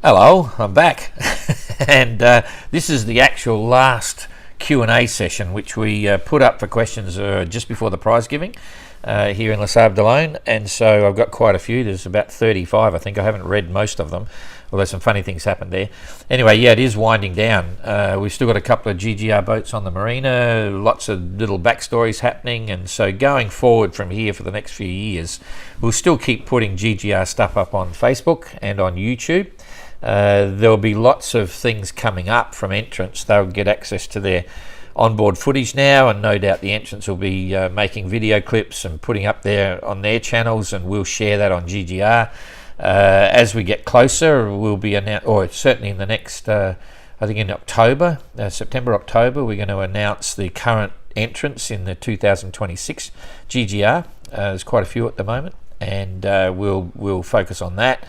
Hello, I'm back, and this is the actual last Q&A session, which we put up for questions just before the prize giving here in Les Sables d'Olonne, and so I've got quite a few. There's about 35, I think. I haven't read most of them, although some funny things happened there. Anyway, yeah, it is winding down. We've still got a couple of GGR boats on the marina, lots of little backstories happening, and so going forward from here for the next few years, we'll still keep putting GGR stuff up on Facebook and on YouTube. There'll be lots of things coming up from Entrance. They'll get access to their onboard footage now, and no doubt the Entrance will be making video clips and putting up there on their channels, and we'll share that on GGR. As we get closer, we'll be or certainly in the next, I think in October, September, October, we're going to announce the current entrance in the 2026 GGR. There's quite a few at the moment, and we'll focus on that.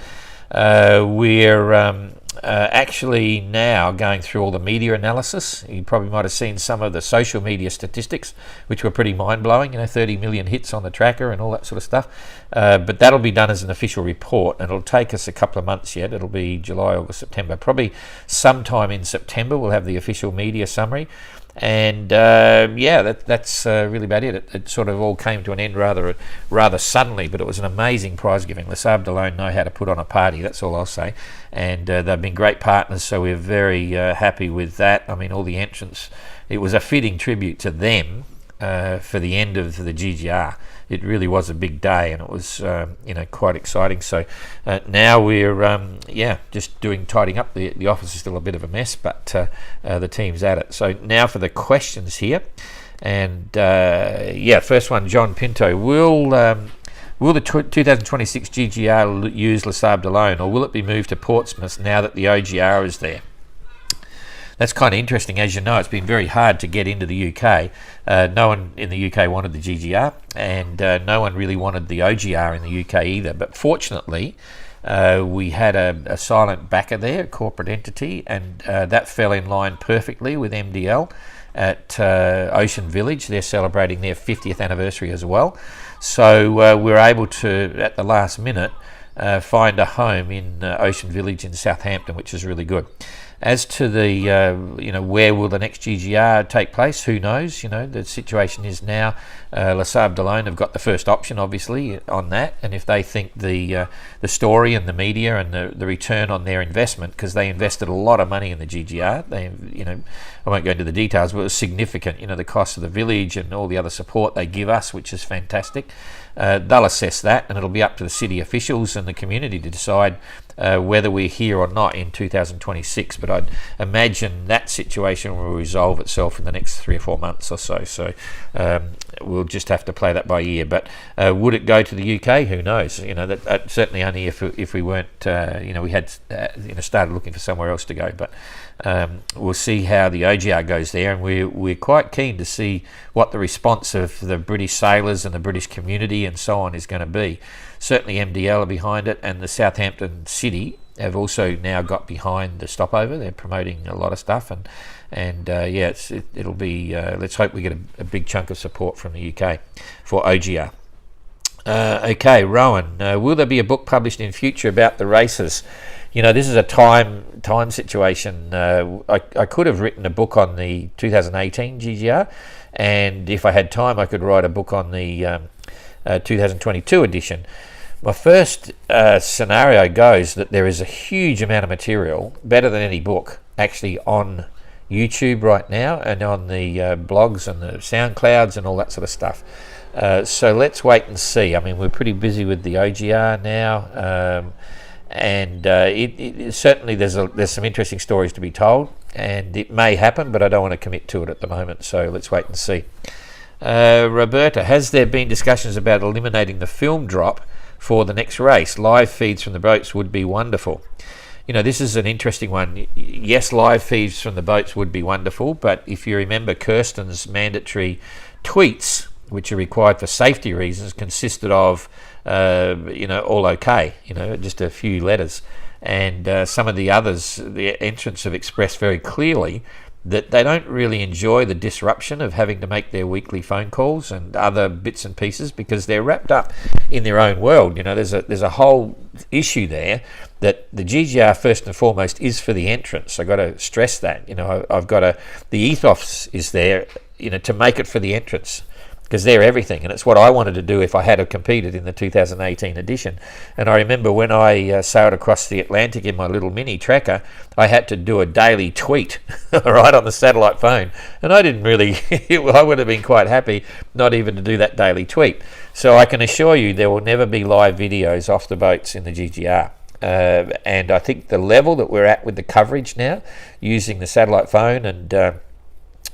We're actually now going through all the media analysis. You probably might have seen some of the social media statistics, which were pretty mind-blowing, 30 million hits on the tracker and all that sort of stuff. But that'll be done as an official report, and it'll take us a couple of months yet. It'll be July, August, September. Probably sometime in September we'll have the official media summary. And that's really about it. It sort of all came to an end rather suddenly, but it was an amazing prize giving. Les Sables d'Olonne know how to put on a party, that's all I'll say, and they've been great partners, so we're very happy with that. I mean, all the entrants, it was a fitting tribute to them for the end of the GGR. It really was a big day, and it was quite exciting. So now we're just tidying up. The office is still a bit of a mess, but the team's at it. So now for the questions here, and first one, John Pinto. Will the 2026 GGR use Les Sables d'Olonne, or will it be moved to Portsmouth now that the OGR is there? That's kind of interesting. As you know, it's been very hard to get into the UK. No one in the UK wanted the GGR, and no one really wanted the OGR in the UK either. But fortunately, we had a silent backer there, a corporate entity, and that fell in line perfectly with MDL at Ocean Village. They're celebrating their 50th anniversary as well. So we're able to, at the last minute, find a home in Ocean Village in Southampton, which is really good. As to the, where will the next GGR take place? Who knows? The situation is now Les Sables d'Olonne have got the first option, obviously, on that. And if they think the story and the media and the return on their investment, because they invested a lot of money in the GGR, I won't go into the details, but it was significant. The cost of the village and all the other support they give us, which is fantastic. They'll assess that, and it'll be up to the city officials and the community to decide whether we're here or not in 2026. But I'd imagine that situation will resolve itself in the next 3 or 4 months or so. So we'll just have to play that by ear. But would it go to the UK? Who knows? That certainly only if we weren't, we had started looking for somewhere else to go. But we'll see how the OGR goes there, and we're quite keen to see what the response of the British sailors and the British community and so on is going to be. Certainly MDL are behind it, and the Southampton City have also now got behind the stopover. They're promoting a lot of stuff, and it'll be. Let's hope we get a big chunk of support from the UK for OGR. Okay, Rowan, will there be a book published in future about the races? This is a time situation. I could have written a book on the 2018 GGR, and if I had time, I could write a book on the 2022 edition. My first scenario goes that there is a huge amount of material, better than any book, actually on YouTube right now, and on the blogs and the SoundClouds and all that sort of stuff. So let's wait and see. I mean, we're pretty busy with the OGR now, and it certainly there's some interesting stories to be told, and it may happen, but I don't want to commit to it at the moment. So let's wait and see. Roberta, has there been discussions about eliminating the film drop for the next race? Live feeds from the boats would be wonderful. This is an interesting one. Yes, live feeds from the boats would be wonderful, but if you remember, Kirsten's mandatory tweets, which are required for safety reasons, consisted of all okay, just a few letters. And some of the others, the entrants have expressed very clearly that they don't really enjoy the disruption of having to make their weekly phone calls and other bits and pieces, because they're wrapped up in their own world. There's a whole issue there that the GGR first and foremost is for the entrants. I've got to stress that. The ethos is there, to make it for the entrants, because they're everything, and it's what I wanted to do if I had have competed in the 2018 edition. And I remember when I sailed across the Atlantic in my little mini tracker, I had to do a daily tweet right on the satellite phone, and I didn't really I would have been quite happy not even to do that daily tweet. So I can assure you there will never be live videos off the boats in the GGR. And I think the level that we're at with the coverage now, using the satellite phone and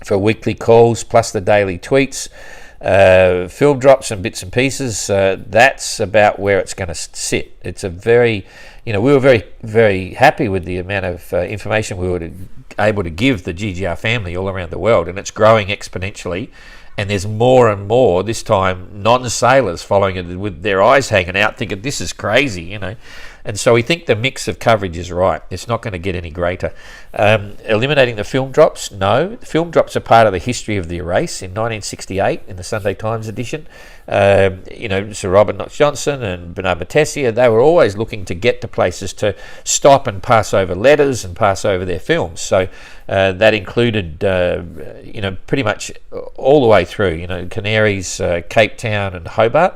for weekly calls plus the daily tweets, film drops and bits and pieces, that's about where it's going to sit. It's a very, we were very, very happy with the amount of information we were able to give the GGR family all around the world, and it's growing exponentially. And there's more and more, this time, non-sailors following it with their eyes hanging out, thinking this is crazy, And so we think the mix of coverage is right. It's not going to get any greater. Eliminating the film drops? No. The film drops are part of the history of the race. In 1968, in the Sunday Times edition, Sir Robert Knox-Johnson and Bernard Matessia, they were always looking to get to places to stop and pass over letters and pass over their films. So that included, pretty much all the way through, Canaries, Cape Town and Hobart.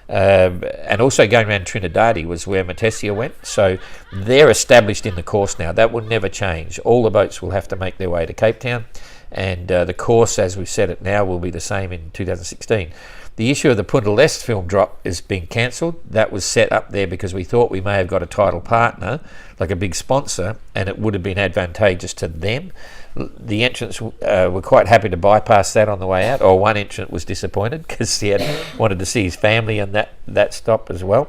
And also going around Trinidad was where Matessia went. So they're established in the course now. That will never change. All the boats will have to make their way to Cape Town, and the course, as we've said it now, will be the same in 2016. The issue of the Punta del Este film drop is being cancelled. That was set up there because we thought we may have got a title partner, like a big sponsor, and it would have been advantageous to them. The entrants were quite happy to bypass that on the way out, or one entrant was disappointed because he had wanted to see his family and that stop as well.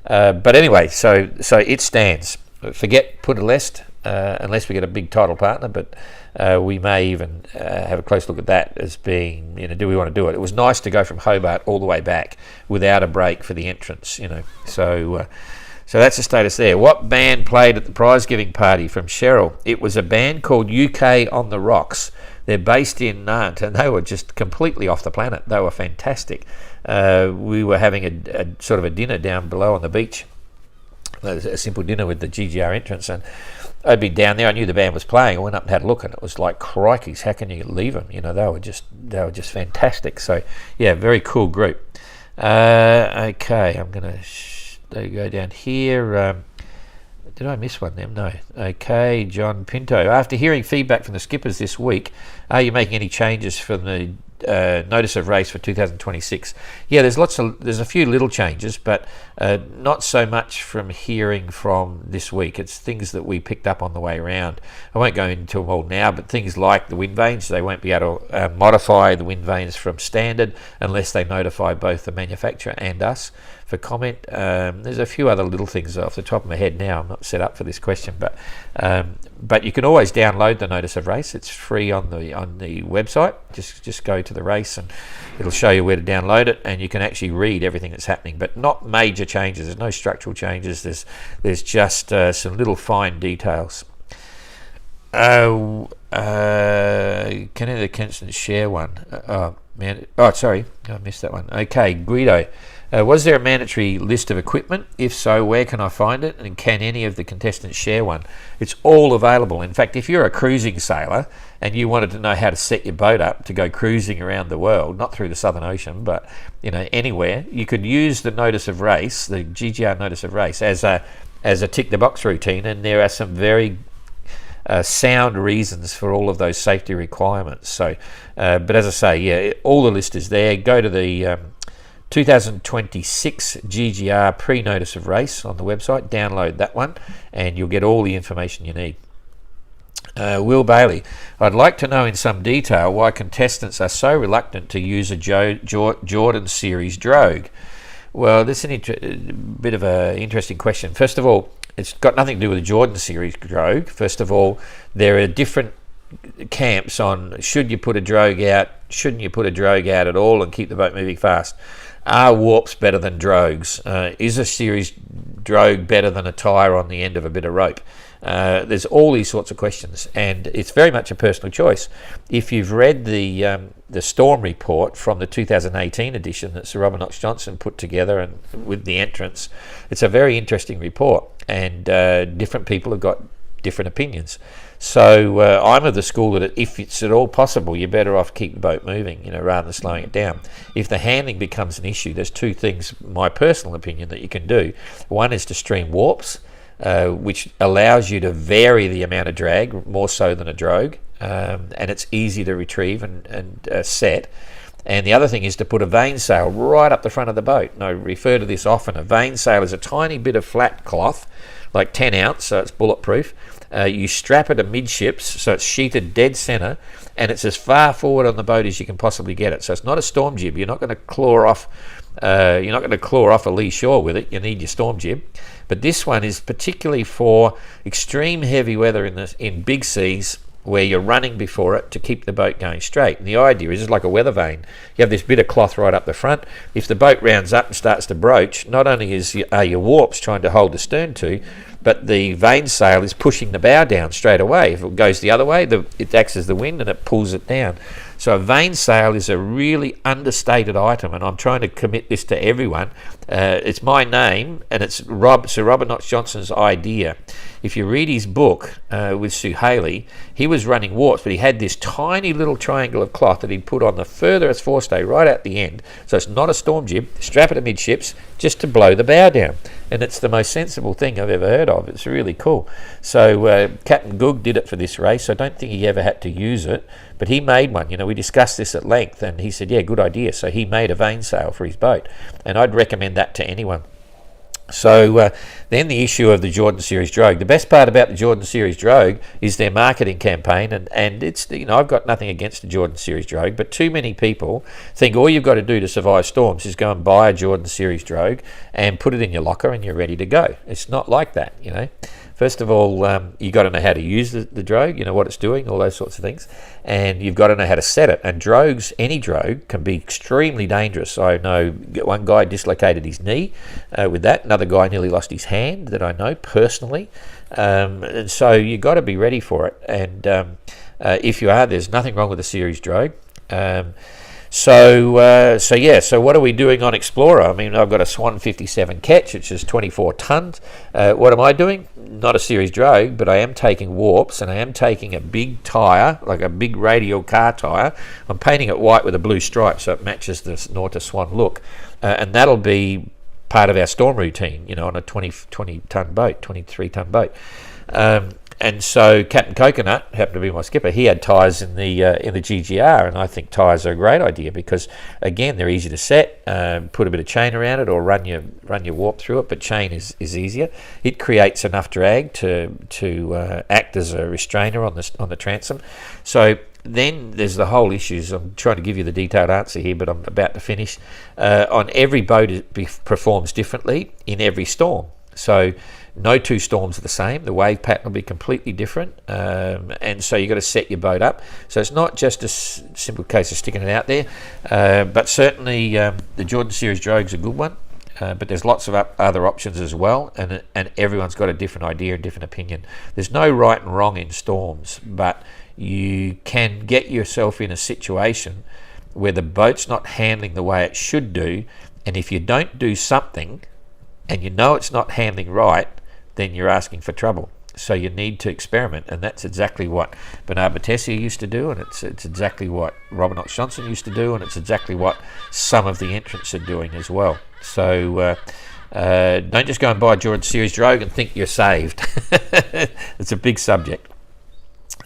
But anyway, so it stands. Forget Punta del Este unless we get a big title partner, but we may even have a close look at that as being, do we want to do it? It was nice to go from Hobart all the way back without a break for the entrants, So that's the status there. What band played at the prize giving party from Cheryl? It was a band called UK on the Rocks. They're based in Nantes, and they were just completely off the planet. They were fantastic. We were having a sort of a dinner down below on the beach, a simple dinner with the GGR entrants, and I'd been down there. I knew the band was playing. I went up and had a look, and it was like, crikeys, how can you leave them? They were just fantastic. So yeah, very cool group. Okay, I'm gonna. They go down here. Did I miss one then? No. Okay, John Pinto. After hearing feedback from the skippers this week, are you making any changes from the notice of race for 2026? Yeah, there's a few little changes, but not so much from hearing from this week. It's things that we picked up on the way around. I won't go into them all now, but things like the wind vanes, they won't be able to modify the wind vanes from standard unless they notify both the manufacturer and us for comment. There's a few other little things off the top of my head now. I'm not set up for this question, but you can always download the notice of race. It's free on the website. Just go to the race and it'll show you where to download it, and you can actually read everything that's happening, but not major changes. There's no structural changes. There's just some little fine details. Can the Kensington share one? Sorry, I missed that one. Okay, Guido. Was there a mandatory list of equipment? If so, where can I find it? And can any of the contestants share one? It's all available. In fact, if you're a cruising sailor and you wanted to know how to set your boat up to go cruising around the world, not through the Southern Ocean, but anywhere, you could use the notice of race, the GGR notice of race, as a tick the box routine, and there are some very sound reasons for all of those safety requirements. So, but as I say, yeah, all the list is there. Go to the 2026 GGR pre-notice of race on the website, download that one, and you'll get all the information you need. Will Bailey, I'd like to know in some detail why contestants are so reluctant to use a Jordan Series drogue. Well, this is a bit of an interesting question. First of all, it's got nothing to do with the Jordan Series drogue. First of all, there are different camps on should you put a drogue out, shouldn't you put a drogue out at all and keep the boat moving fast. Are warps better than drogues? Is a series drogue better than a tyre on the end of a bit of rope? There's all these sorts of questions, and it's very much a personal choice. If you've read the Storm report from the 2018 edition that Sir Robert Knox-Johnson put together and with the entrance, it's a very interesting report, and different people have got different opinions. So I'm of the school that if it's at all possible, you're better off keep the boat moving, rather than slowing it down. If the handling becomes an issue, there's two things, my personal opinion, that you can do. One is to stream warps, which allows you to vary the amount of drag more so than a drogue, and it's easy to retrieve and set. And the other thing is to put a vane sail right up the front of the boat. And I refer to this often. A vane sail is a tiny bit of flat cloth, like 10 ounce, so it's bulletproof. You strap it amidships, so it's sheeted dead centre, and it's as far forward on the boat as you can possibly get it. So it's not a storm jib. You're not going to claw off. You're not going to claw off a lee shore with it. You need your storm jib. But this one is particularly for extreme heavy weather in big seas, where you're running before it to keep the boat going straight. And the idea is like a weather vane. You have this bit of cloth right up the front. If the boat rounds up and starts to broach, not only are your warps trying to hold the stern to, but the vane sail is pushing the bow down straight away. If it goes the other way, it acts as the wind and it pulls it down. So a vane sail is a really understated item, and I'm trying to commit this to everyone. It's my name, and it's Sir Robert Knox-Johnson's idea. If you read his book with Sue Haley, he was running warps, but he had this tiny little triangle of cloth that he'd put on the furthest forestay right at the end. So it's not a storm jib, strap it amidships just to blow the bow down. And it's the most sensible thing I've ever heard of. It's really cool. So Captain Goog did it for this race. I don't think he ever had to use it, but he made one. We discussed this at length, and he said, yeah, good idea. So he made a vane sail for his boat, and I'd recommend that to anyone. So then the issue of the Jordan Series Drogue. The best part about the Jordan Series Drogue is their marketing campaign, and it's, I've got nothing against the Jordan Series Drogue, but too many people think all you've got to do to survive storms is go and buy a Jordan Series Drogue and put it in your locker and you're ready to go. It's not like that, First of all, you've got to know how to use the drogue, what it's doing, all those sorts of things. And you've got to know how to set it. And drogues, any drogue, can be extremely dangerous. I know one guy dislocated his knee with that. Another guy nearly lost his hand that I know personally. And so you've got to be ready for it. And if you are, there's nothing wrong with a series drogue. So what are we doing on Explorer? I mean, I've got a Swan 57 Ketch, which is 24 tonnes. What am I doing? Not a series drogue, but I am taking warps, and I am taking a big tyre, like a big radial car tyre. I'm painting it white with a blue stripe so it matches the Norta Swan look. And that'll be part of our storm routine, on a 20-tonne boat, 23-tonne boat. And so Captain Coconut happened to be my skipper. He had tyres in the GGR, and I think tyres are a great idea because, again, they're easy to set. Put a bit of chain around it or run your warp through it, but chain is easier. It creates enough drag to act as a restrainer on the transom. So then there's the whole issues. I'm trying to give you the detailed answer here, but I'm about to finish. On every boat, it performs differently in every storm. So no two storms are the same. The wave pattern will be completely different, and so you've got to set your boat up. So it's not just a simple case of sticking it out there, but certainly the Jordan Series Drogue is a good one, but there's lots of other options as well, and everyone's got a different idea and different opinion. There's no right and wrong in storms, but you can get yourself in a situation where the boat's not handling the way it should do, and if you don't do something and it's not handling right, then you're asking for trouble. So you need to experiment, and that's exactly what Bernard Battessia used to do, and it's exactly what Robert Knox-Johnson used to do, and it's exactly what some of the entrants are doing as well. So don't just go and buy a Jordan Series Drogue and think you're saved. It's a big subject.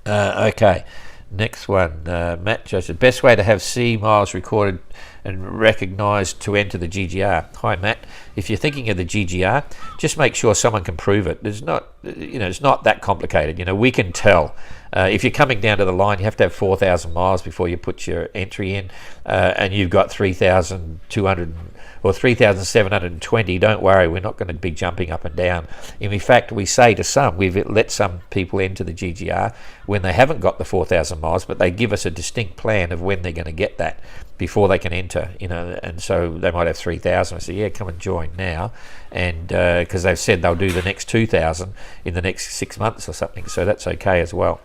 Okay, next one. Matt Joseph. Best way to have sea miles recorded and recognised to enter the GGR. Hi Matt, if you're thinking of the GGR, just make sure someone can prove it. It's not that complicated. We can tell. If you're coming down to the line, you have to have 4,000 miles before you put your entry in, and you've got 3,200 or 3,720. Don't worry, we're not going to be jumping up and down. In fact, we say to some, we've let some people into the GGR when they haven't got the 4,000 miles, but they give us a distinct plan of when they're going to get that. before they can enter, and so they might have 3,000. I say, yeah, come and join now, and because they've said they'll do the next 2,000 in the next 6 months or something, so that's okay as well.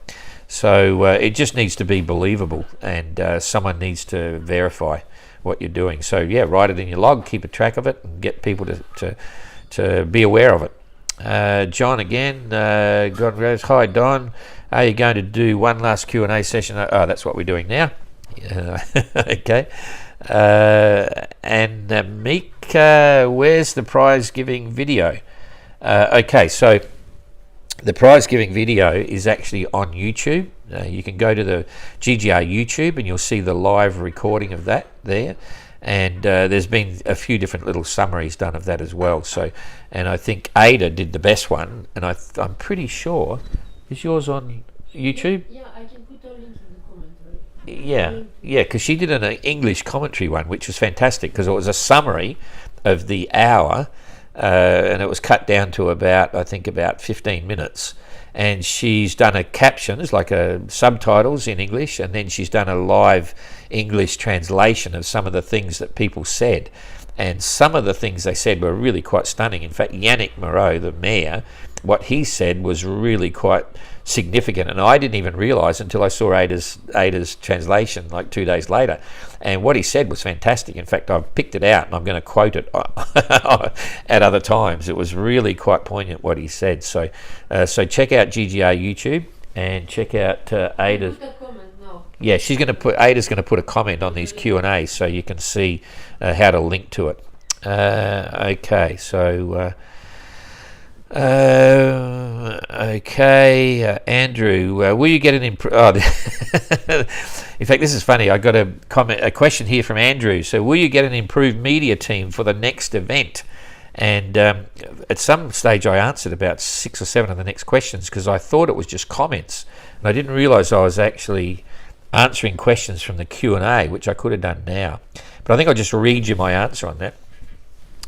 So it just needs to be believable, and someone needs to verify what you're doing. So yeah, write it in your log, keep a track of it, and get people to be aware of it. John again, God goes, hi Don, are you going to do one last Q&A session? Oh, that's what we're doing now. Okay. And Meek, where's the prize giving video? Okay, so the prize giving video is actually on YouTube. You can go to the GGR YouTube and you'll see the live recording of that there. And there's been a few different little summaries done of that as well. So, and I think Ada did the best one, and I'm pretty sure, is yours on YouTube? Yeah, I can put a link in the commentary. Yeah, because she did an English commentary one, which was fantastic because it was a summary of the hour, and it was cut down to about 15 minutes. And she's done a captions, like subtitles in English, and then she's done a live English translation of some of the things that people said. And some of the things they said were really quite stunning. In fact, Yannick Moreau, the mayor, what he said was really quite significant, and I didn't even realise until I saw Ada's translation like 2 days later. And what he said was fantastic. In fact, I've picked it out and I'm going to quote it at other times. It was really quite poignant what he said. So check out GGR YouTube and check out Ada's. Yeah, Ada's going to put a comment on these Q&As so you can see how to link to it. Okay, so. Okay, Andrew, will you get an in fact, this is funny. I got a question here from Andrew. So, will you get an improved media team for the next event? And at some stage, I answered about 6 or 7 of the next questions because I thought it was just comments, and I didn't realise I was actually answering questions from the Q&A, which I could have done now. But I think I'll just read you my answer on that.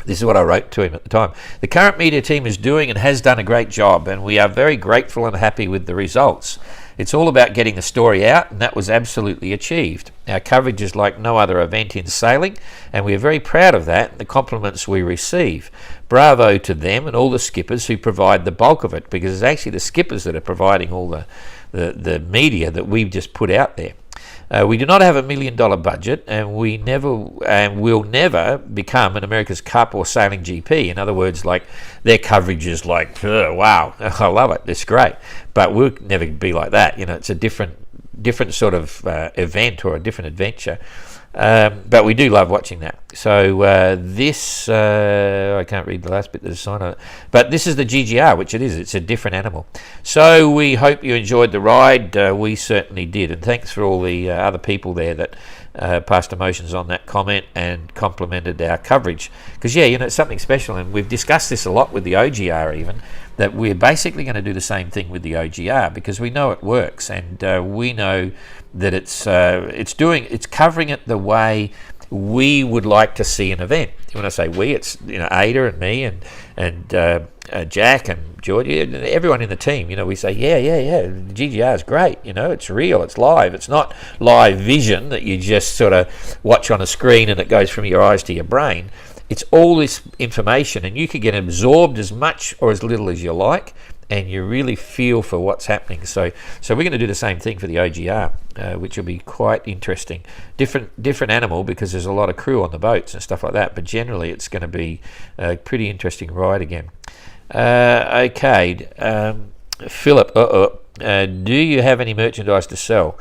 This is what I wrote to him at the time. The current media team is doing and has done a great job, and we are very grateful and happy with the results. It's all about getting the story out, and that was absolutely achieved. Our coverage is like no other event in sailing, and we are very proud of that and the compliments we receive. Bravo to them and all the skippers who provide the bulk of it, because it's actually the skippers that are providing all the media that we've just put out there. We do not have $1 million budget, and will never become an America's Cup or Sailing GP. In other words, like their coverage is like, wow, I love it, it's great. But we'll never be like that. It's a different sort of event or a different adventure. But we do love watching that. So I can't read the last bit of the sign on it, but this is the GGR, which it is. It's a different animal. So we hope you enjoyed the ride. We certainly did, and thanks for all the other people there that passed emotions on that comment and complimented our coverage. Because it's something special, and we've discussed this a lot with the OGR even, that we're basically going to do the same thing with the OGR because we know it works, and we know that it's covering it the way we would like to see an event. When I say we, it's Ada and me and Jack and Georgie and everyone in the team. We say yeah, GGR is great. It's real, it's live. It's not live vision that you just sort of watch on a screen and it goes from your eyes to your brain. It's all this information, and you can get absorbed as much or as little as you like, and you really feel for what's happening. So we're going to do the same thing for the OGR, which will be quite interesting. Different animal because there's a lot of crew on the boats and stuff like that, but generally it's going to be a pretty interesting ride again. Okay, Philip, do you have any merchandise to sell?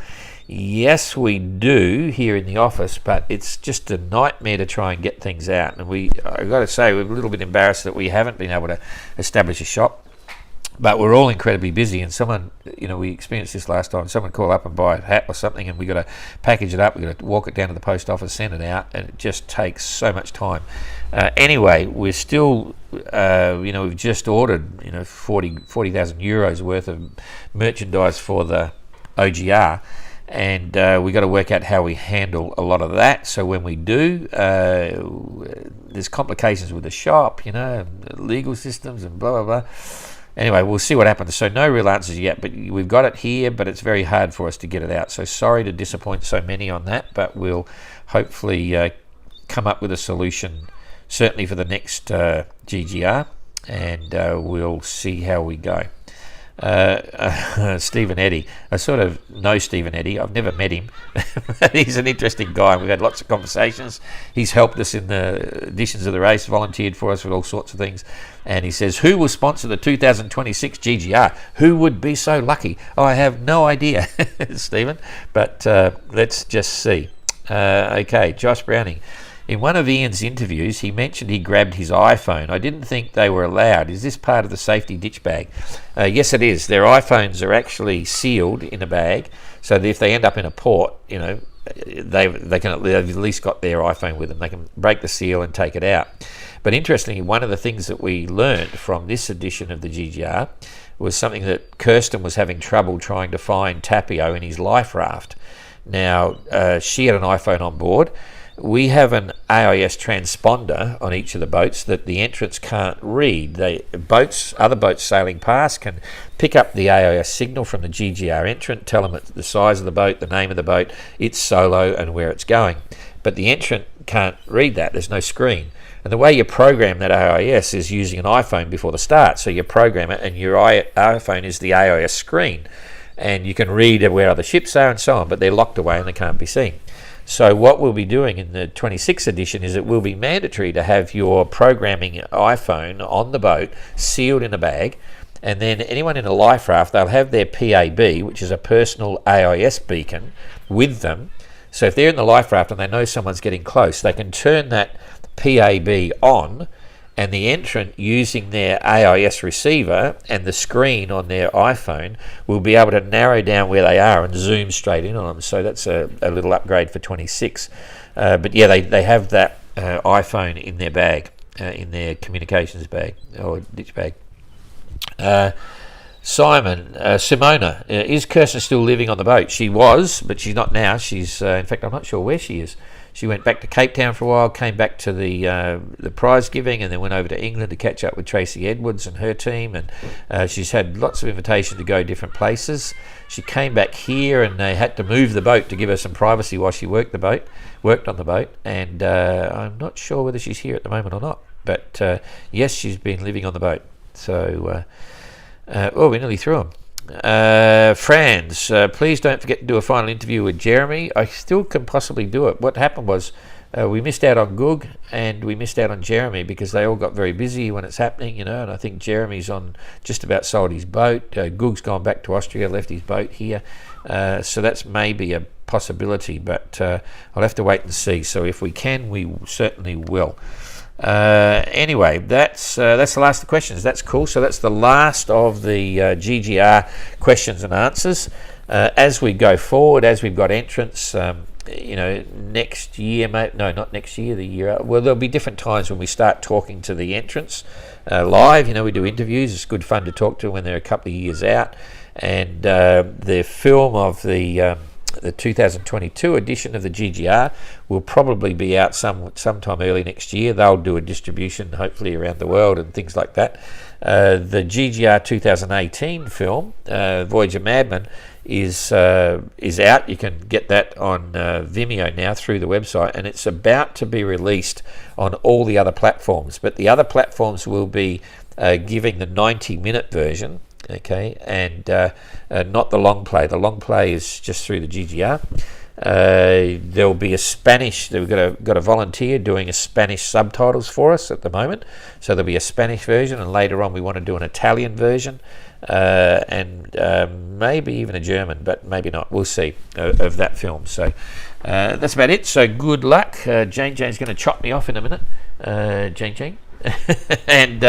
Yes, we do here in the office, but it's just a nightmare to try and get things out. And I've got to say, we're a little bit embarrassed that we haven't been able to establish a shop. But we're all incredibly busy, and someone, we experienced this last time, someone call up and buy a hat or something, and we got to package it up, we got to walk it down to the post office, send it out, and it just takes so much time. Anyway, we're still, we've just ordered, 40,000 euros worth of merchandise for the OGR, and we got to work out how we handle a lot of that. So when we do, there's complications with the shop, legal systems and blah, blah, blah. Anyway, we'll see what happens. So no real answers yet, but we've got it here, but it's very hard for us to get it out. So sorry to disappoint so many on that, but we'll hopefully come up with a solution, certainly for the next GGR, and we'll see how we go. Stephen Eddy. I sort of know Stephen Eddy. I've never met him. He's an interesting guy. We've had lots of conversations. He's helped us in the editions of the race, volunteered for us with all sorts of things. And he says, who will sponsor the 2026 GGR? Who would be so lucky? Oh, I have no idea, Stephen. But let's just see. Okay, Josh Browning. In one of Ian's interviews, he mentioned he grabbed his iPhone. I didn't think they were allowed. Is this part of the safety ditch bag? Yes, it is. Their iPhones are actually sealed in a bag, so that if they end up in a port, you know, they've at least got their iPhone with them. They can break the seal and take it out. But interestingly, one of the things that we learned from this edition of the GGR was something that Kirsten was having trouble trying to find Tapio in his life raft. Now, she had an iPhone on board. We have an AIS transponder on each of the boats that the entrants can't read. Other boats sailing past can pick up the AIS signal from the GGR entrant, tell them the size of the boat, the name of the boat, its solo, and where it's going. But the entrant can't read that. There's no screen. And the way you program that AIS is using an iPhone before the start. So you program it, and your iPhone is the AIS screen. And you can read where other ships are and so on, but they're locked away and they can't be seen. So what we'll be doing in the 26th edition is it will be mandatory to have your programming iPhone on the boat, sealed in a bag, and then anyone in a life raft, they'll have their PAB, which is a personal AIS beacon, with them. So if they're in the life raft and they know someone's getting close, they can turn that PAB on, and the entrant using their AIS receiver and the screen on their iPhone will be able to narrow down where they are and zoom straight in on them. So that's a little upgrade for 26. But yeah, they have that iPhone in their bag, in their communications bag or ditch bag. Simona, is Kirsten still living on the boat? She was, but she's not now. She's, in fact, I'm not sure where she is. She went back to Cape Town for a while, came back to the prize giving, and then went over to England to catch up with Tracy Edwards and her team. And she's had lots of invitation to go different places. She came back here, and they had to move the boat to give her some privacy while she worked on the boat. And I'm not sure whether she's here at the moment or not. But yes, she's been living on the boat. So, we're nearly through them. Franz, please don't forget to do a final interview with Jeremy. I still can possibly do it. What happened was we missed out on Goog and we missed out on Jeremy because they all got very busy when it's happening, you know, and I think Jeremy's on just about sold his boat. Goog's gone back to Austria, left his boat here. So that's maybe a possibility, but I'll have to wait and see. So if we can, we certainly will. Anyway, that's the last of the questions. That's cool. So that's the last of the GGR questions and answers. As we go forward, as we've got entrants, next year, not next year, the year. Well, there'll be different times when we start talking to the entrants live. You know, we do interviews. It's good fun to talk to when they're a couple of years out. And the film of the 2022 edition of the GGR will probably be out sometime early next year. They'll do a distribution, hopefully around the world and things like that. The GGR 2018 film, Voyager Madman, is out. You can get that on Vimeo now through the website, and it's about to be released on all the other platforms. But the other platforms will be giving the 90-minute version. Okay, and not the long play. The long play is just through the GGR. There'll be a Spanish. We've got a volunteer doing a Spanish subtitles for us at the moment. So there'll be a Spanish version, and later on we want to do an Italian version, and maybe even a German, but maybe not. We'll see of that film. So that's about it. So good luck. Jane's going to chop me off in a minute. Jane. And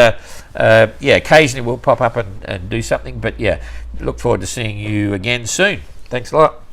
occasionally we'll pop up and do something, but yeah, look forward to seeing you again soon. Thanks a lot.